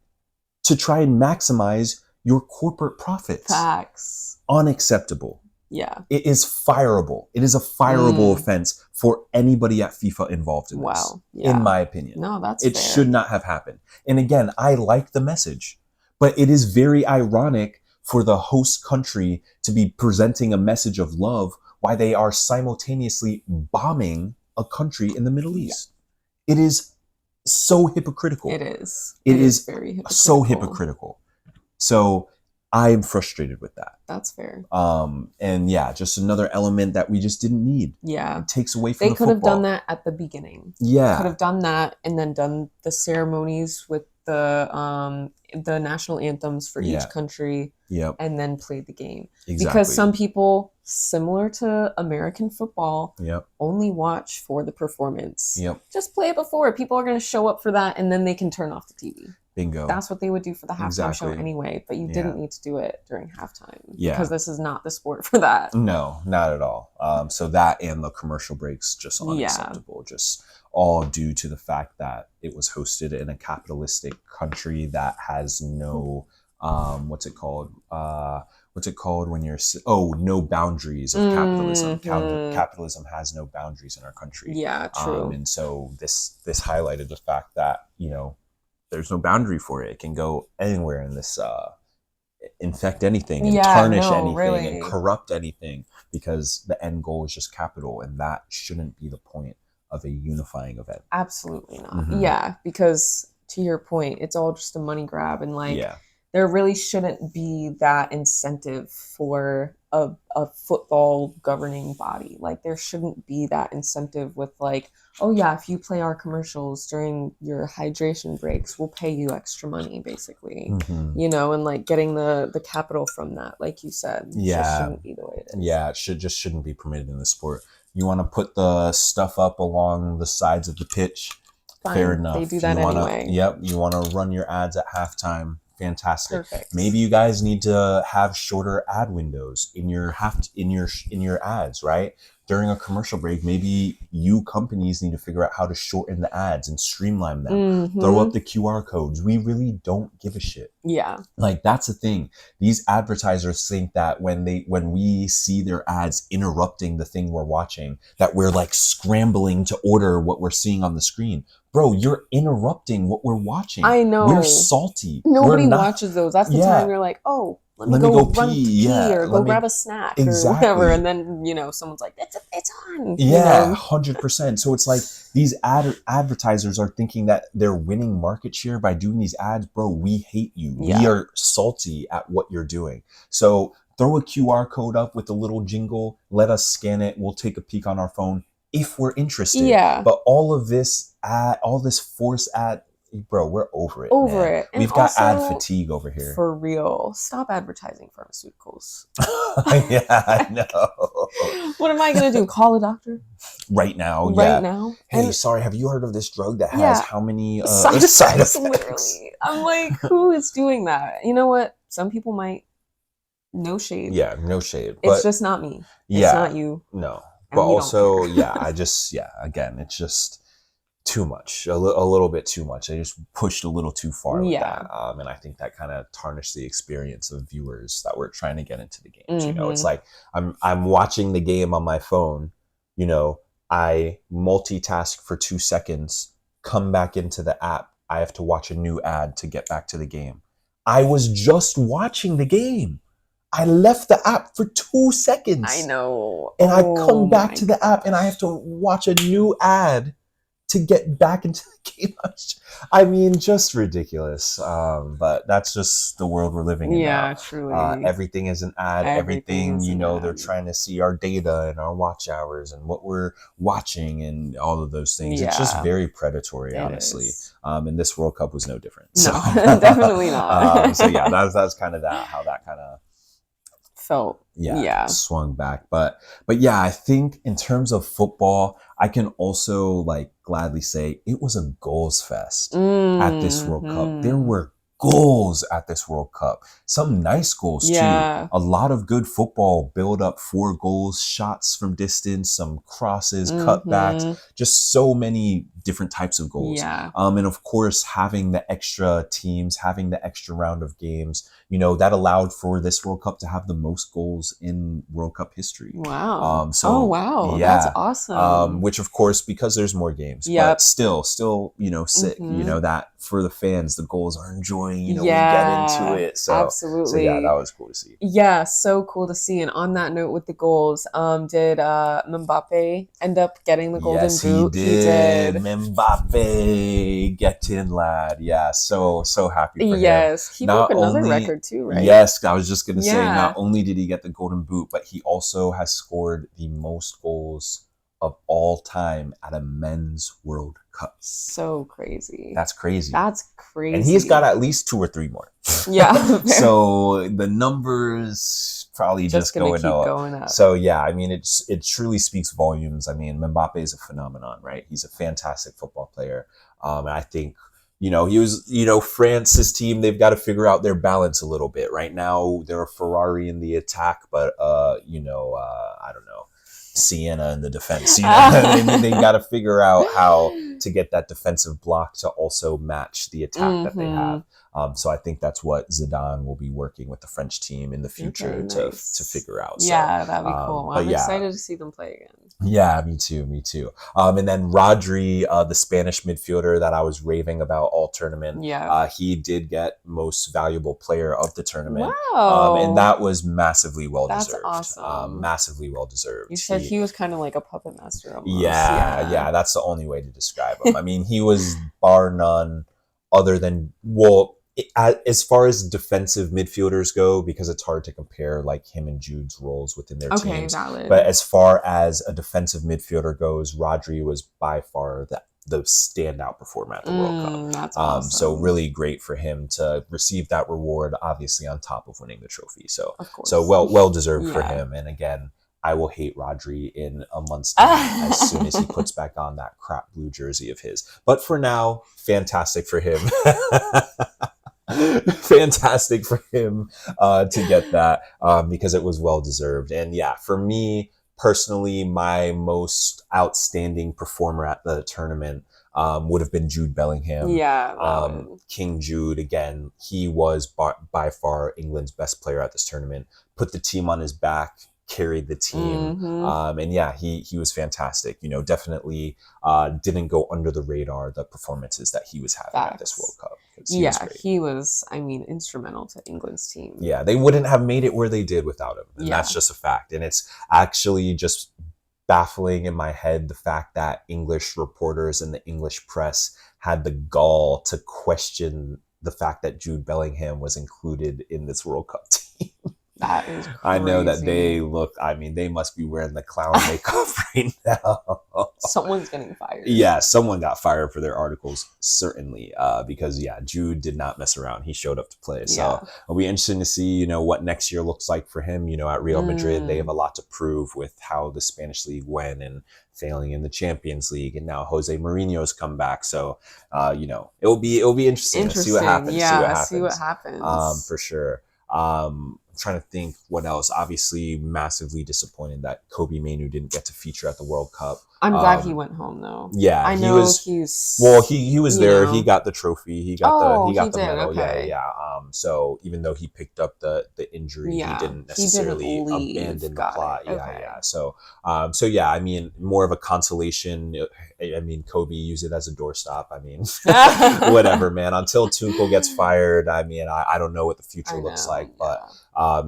to try and maximize your corporate profits. Facts. Unacceptable. Yeah. It is fireable. It is a fireable offense for anybody at FIFA involved in this. Wow. Yeah. In my opinion. No, that's it fair. should not have happened. And again, I like the message, but it is very ironic for the host country to be presenting a message of love while they are simultaneously bombing a country in the Middle East. Yeah. It is so hypocritical. It is. It is very hypocritical. So hypocritical. So I'm frustrated with that. That's fair. And yeah, just another element that we just didn't need. Yeah. It takes away from the football. They could have done that at the beginning. Yeah. Could have done that and then done the ceremonies with the national anthems for each country. Yep. And then played the game. Exactly. Because some people, similar to American football, yep, only watch for the performance. Yep. Just play it before. People are going to show up for that, and then they can turn off the TV. Bingo. That's what they would do for the halftime show anyway, but you didn't need to do it during halftime. Yeah. Because this is not the sport for that. No, not at all. So that and the commercial breaks, just unacceptable. Yeah. Just all due to the fact that it was hosted in a capitalistic country that has no, what's it called when you're, no boundaries of capitalism. Capitalism has no boundaries in our country. Yeah, true. And so this highlighted the fact that, there's no boundary for it. It can go anywhere in this, infect anything and tarnish anything and corrupt anything, because the end goal is just capital, and that shouldn't be the point of a unifying event. Absolutely not. Mm-hmm. Yeah, because to your point, it's all just a money grab, and there really shouldn't be that incentive for a football governing body. Like there shouldn't be that incentive with like, oh yeah, if you play our commercials during your hydration breaks, we'll pay you extra money, basically. Mm-hmm. You know, and like getting the capital from that, like you said, just Yeah, shouldn't be the way it is. yeah, it shouldn't be permitted in the sport. You want to put the stuff up along the sides of the pitch, fair Fine, they enough. do You that want to, anyway. yep, you want to run your ads at halftime. Fantastic. Perfect. Maybe you guys need to have shorter ad windows in your in your ads, right? During a commercial break, maybe you companies need to figure out how to shorten the ads and streamline them. Throw up Mm-hmm. the QR codes. We really don't give a shit. Yeah. Like that's the thing. These advertisers think that when we see their ads interrupting the thing we're watching, that we're like scrambling to order what we're seeing on the screen. Bro, you're interrupting what we're watching. I We're know. salty. We're Nobody not. watches those. That's the time Yeah. you're like, oh, let me Let me go go run to pee. pee Yeah. or Let go me grab a snack or whatever. exactly. And then, you know, someone's like, it's on, you Yeah, know. 100%. So it's like these advertisers are thinking that they're winning market share by doing these ads. Bro, we hate you. We Yeah. are salty at what you're doing. So throw a QR code up with a little jingle. Let us scan it. We'll take a peek on our phone if we're interested. Yeah. But all this force ad, bro, we're over it, Over man. it. And We've got ad also, fatigue over here. for real, stop advertising pharmaceuticals. Yeah, I know. What am I going to do? Call a doctor? Right now, Right yeah. now? Hey, And sorry, have you heard of this drug that has yeah, how many side side effects, effects? literally. I'm like, who is doing that? You know what? Some people might. No shade. Yeah, no shade. It's But just not me. It's yeah, not you. no. And But we don't also, care. yeah, again, it's just too much, a little bit too much. They just pushed a little too far with Yeah. that. And I think that kind of tarnished the experience of viewers that were trying to get into the games. You know, it's Mm-hmm. like I'm watching the game on my phone, you know, I multitask for 2 seconds, come back into the app. I have to watch a new ad to get back to the game. I was just watching the game. I left the app for 2 seconds. I know. And I Oh come back my to the app and I have to watch a new ad to get back into the game. I mean, just ridiculous. But that's just the world we're living in Yeah, now. truly. Everything is an ad. Everything is You an know, they're ad. trying to see our data and our watch hours and what we're watching and all of those things. It's just Yeah. very predatory, It honestly. is. And this World Cup was no different. No, So, definitely not. so yeah, that's kind of how that kind of Felt. Yeah. swung back. But yeah, I think in terms of football, I can also like gladly say it was a goals fest at this World Cup. There Mm-hmm. were goals at this World Cup. Some nice goals Yeah. too. A lot of good football, build up 4 goals, shots from distance, some crosses, cutbacks, Mm-hmm. just so many different types of goals. Yeah. And of course, having the extra teams, having the extra round of games, you know, that allowed for this World Cup to have the most goals in World Cup history. Wow. So oh wow. yeah, That's awesome. which of course, because there's more games, Yep. but still, you know, sick, Mhm. you know, that for the fans, the goals are enjoying, you know, Yeah, we get into it. So absolutely. yeah, that was cool to see. Yeah, so cool to see. And on that note with the goals, did Mbappe end up getting the golden Yes, boot? he did. Mbappe, get in, lad. Yeah, so happy for him. Yes, he Not broke another only- record too, right? Yes, I was just going to say, Yeah. not only did he get the golden boot, but he also has scored the most goals of all time at a men's World Cup. So crazy. That's crazy. That's crazy. And he's got at least 2 or 3 more. Yeah. So the numbers probably just gonna going keep up. going up. So yeah, I mean, it truly speaks volumes. I mean, Mbappe is a phenomenon, right? He's a fantastic football player. And I think, you know, he was, you know, France's team, they've got to figure out their balance a little bit. Right now, they're a Ferrari in the attack, but, you know, I don't know, Sienna in the defense. You know, they got to figure out how to get that defensive block to also match the attack that they have. So I think that's what Zidane will be working with the French team in the future to figure out. Yeah, that'd be cool. But I'm yeah. excited to see them play again. Yeah, me too. And then Rodri, the Spanish midfielder that I was raving about all tournament. Yeah. He did get most valuable player of the tournament. Wow. And that was massively well That's deserved. awesome. Massively well deserved. You said he was kind of like a puppet master almost. Yeah, that's the only way to describe him. I mean, he was bar none other than, well, as far as defensive midfielders go, because it's hard to compare like him and Jude's roles within their Okay, teams. valid. But as far as a defensive midfielder goes, Rodri was by far the standout performer at the World Cup. That's awesome. So really great for him to receive that reward, obviously on top of winning the trophy. So Of course. so well deserved for Yeah. him. And again, I will hate Rodri in a month's time as soon as he puts back on that crap blue jersey of his. But for now, fantastic for him. Fantastic for him to get that because it was well deserved. And yeah, for me personally, my most outstanding performer at the tournament would have been Jude Bellingham. Yeah, King Jude, again, he was by far England's best player at this tournament. Put the team on his back, carried the team. And yeah, he was fantastic. You know, definitely didn't go under the radar, the performances that he was having at this World Cup. He was, I mean, instrumental to England's team. Yeah, they wouldn't have made it where they did without him. And that's just a fact. And it's actually just baffling in my head, the fact that English reporters and the English press had the gall to question the fact that Jude Bellingham was included in this World Cup team. That is crazy. I know that they look, I mean, they must be wearing the clown makeup right now. Someone's getting fired. Yeah, someone got fired for their articles, certainly, because, yeah, Jude did not mess around. He showed up to play. So it'll be interesting to see, you know, what next year looks like for him. You know, at Real Madrid, they have a lot to prove with how the Spanish league went and failing in the Champions League. And now Jose Mourinho's come back. So, you know, it'll be interesting to see what happens. Yeah, see what happens. For sure. I'm trying to think what else. Obviously, massively disappointed that Kobe Mainu didn't get to feature at the World Cup. I'm glad he went home though. Yeah, I know he was there. Know. He got the trophy. He got the medal. Okay. Yeah. So even though he picked up the injury, he didn't necessarily abandon the plot. Yeah. So yeah. I mean, more of a consolation. I mean, Kobe used it as a doorstop. I mean, whatever, man. Until Tuchel gets fired, I mean, I don't know what the future looks like. But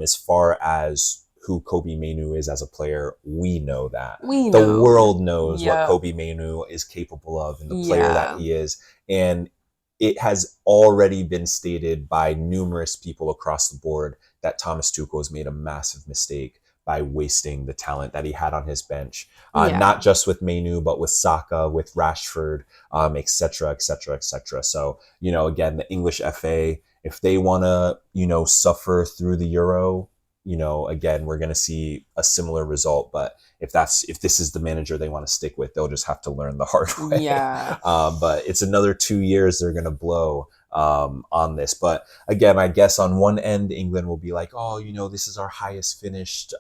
as far as who Kobe Mainu is as a player, we know that. The world knows what Kobe Mainu is capable of and the player that he is. And it has already been stated by numerous people across the board that Thomas Tuchel has made a massive mistake by wasting the talent that he had on his bench. Not just with Mainu, but with Saka, with Rashford, et cetera, et cetera, et cetera. So, you know, again, the English FA, if they want to, you know, suffer through the Euro, you know, again, we're going to see a similar result. But if this is the manager they want to stick with, they'll just have to learn the hard way. Yeah. But it's another 2 years they're going to blow on this. But again, I guess on one end, England will be like, oh, you know, this is our highest finish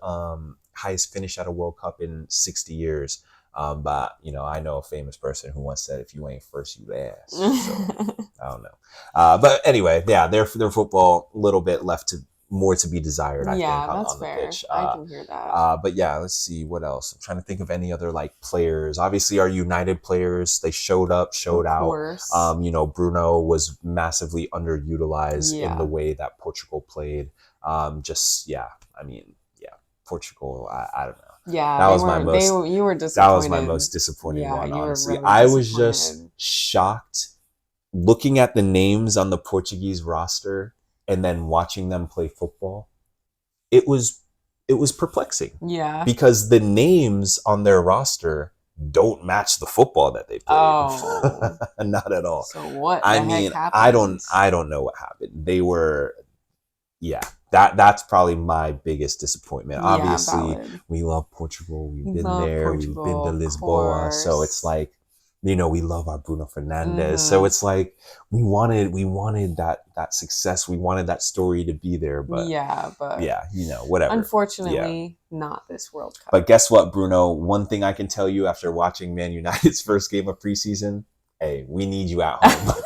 at a World Cup in 60 years. But, you know, I know a famous person who once said, if you ain't first, you last. So I don't know. But anyway, yeah, their football, a little bit left more to be desired, I think, on the pitch. I can hear that. But yeah, let's see what else. I'm trying to think of any other like players. Obviously, our United players, they showed out. You know, Bruno was massively underutilized in the way that Portugal played. Portugal. I don't know. Yeah, that was my most. You were disappointed. That was my most disappointing one. Honestly, really I was just shocked looking at the names on the Portuguese roster and then watching them play football. It was perplexing. Yeah, because the names on their roster don't match the football that they played. Oh, not at all. So what? I mean, I don't know what happened. They were, That's probably my biggest disappointment. Obviously, we love Portugal. We've been there. We've been to Lisboa. So it's like, you know, we love our Bruno Fernandes. So it's like we wanted that success. We wanted that story to be there. But you know, whatever. Unfortunately, not this World Cup. But guess what, Bruno? One thing I can tell you after watching Man United's first game of preseason, hey, we need you at home.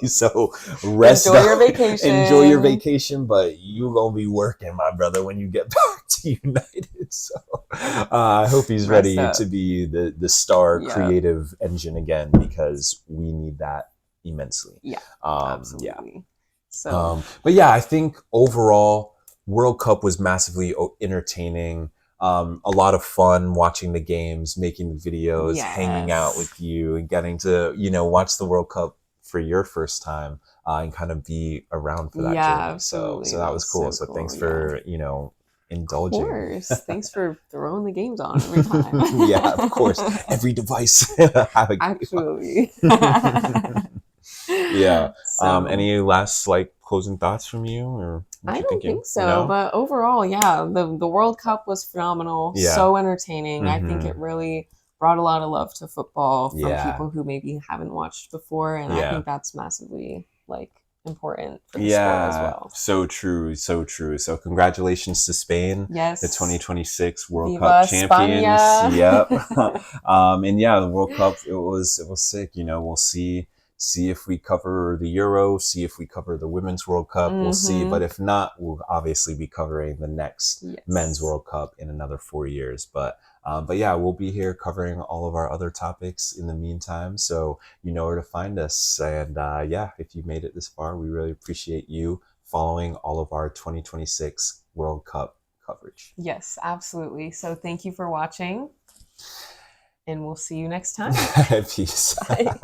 So rest enjoy your vacation, but you're gonna be working, my brother, when you get back to United. So I hope he's ready to be the star creative engine again, because we need that immensely. Absolutely. So but yeah, I think overall World Cup was massively entertaining. A lot of fun watching the games, making the videos, hanging out with you, and getting to, you know, watch the World Cup for your first time. and kind of be around for that Yeah, journey. So absolutely. that That was was cool. so So thanks cool. Yeah. for, Of indulging. course. Thanks for throwing the games on every time. Yeah, of course. Every device have a game Absolutely. on. Yeah. So Any last like closing thoughts from you, or what I you don't thinking? think so, No? but overall, yeah, the World Cup was phenomenal, Yeah. so entertaining. I think Mm-hmm. it really brought a lot of love to football from Yeah. people who maybe haven't watched before, and I Yeah. think that's massively like important for the sport as Yeah, well. so true, so true. So congratulations to Spain, the Yes. 2026 World Cup Viva champions. España. Yep. And yeah, the World Cup, it was sick. We'll see if we cover the Euro, see if we cover the Women's World Cup. We'll see, Mm-hmm. but if not, we'll obviously be covering the next Men's Yes. World Cup in another 4 years. But yeah, we'll be here covering all of our other topics in the meantime. So you know where to find us. And yeah, if you made it this far, we really appreciate you following all of our 2026 World Cup coverage. Yes, absolutely. So thank you for watching, and we'll see you next time. Peace. Bye.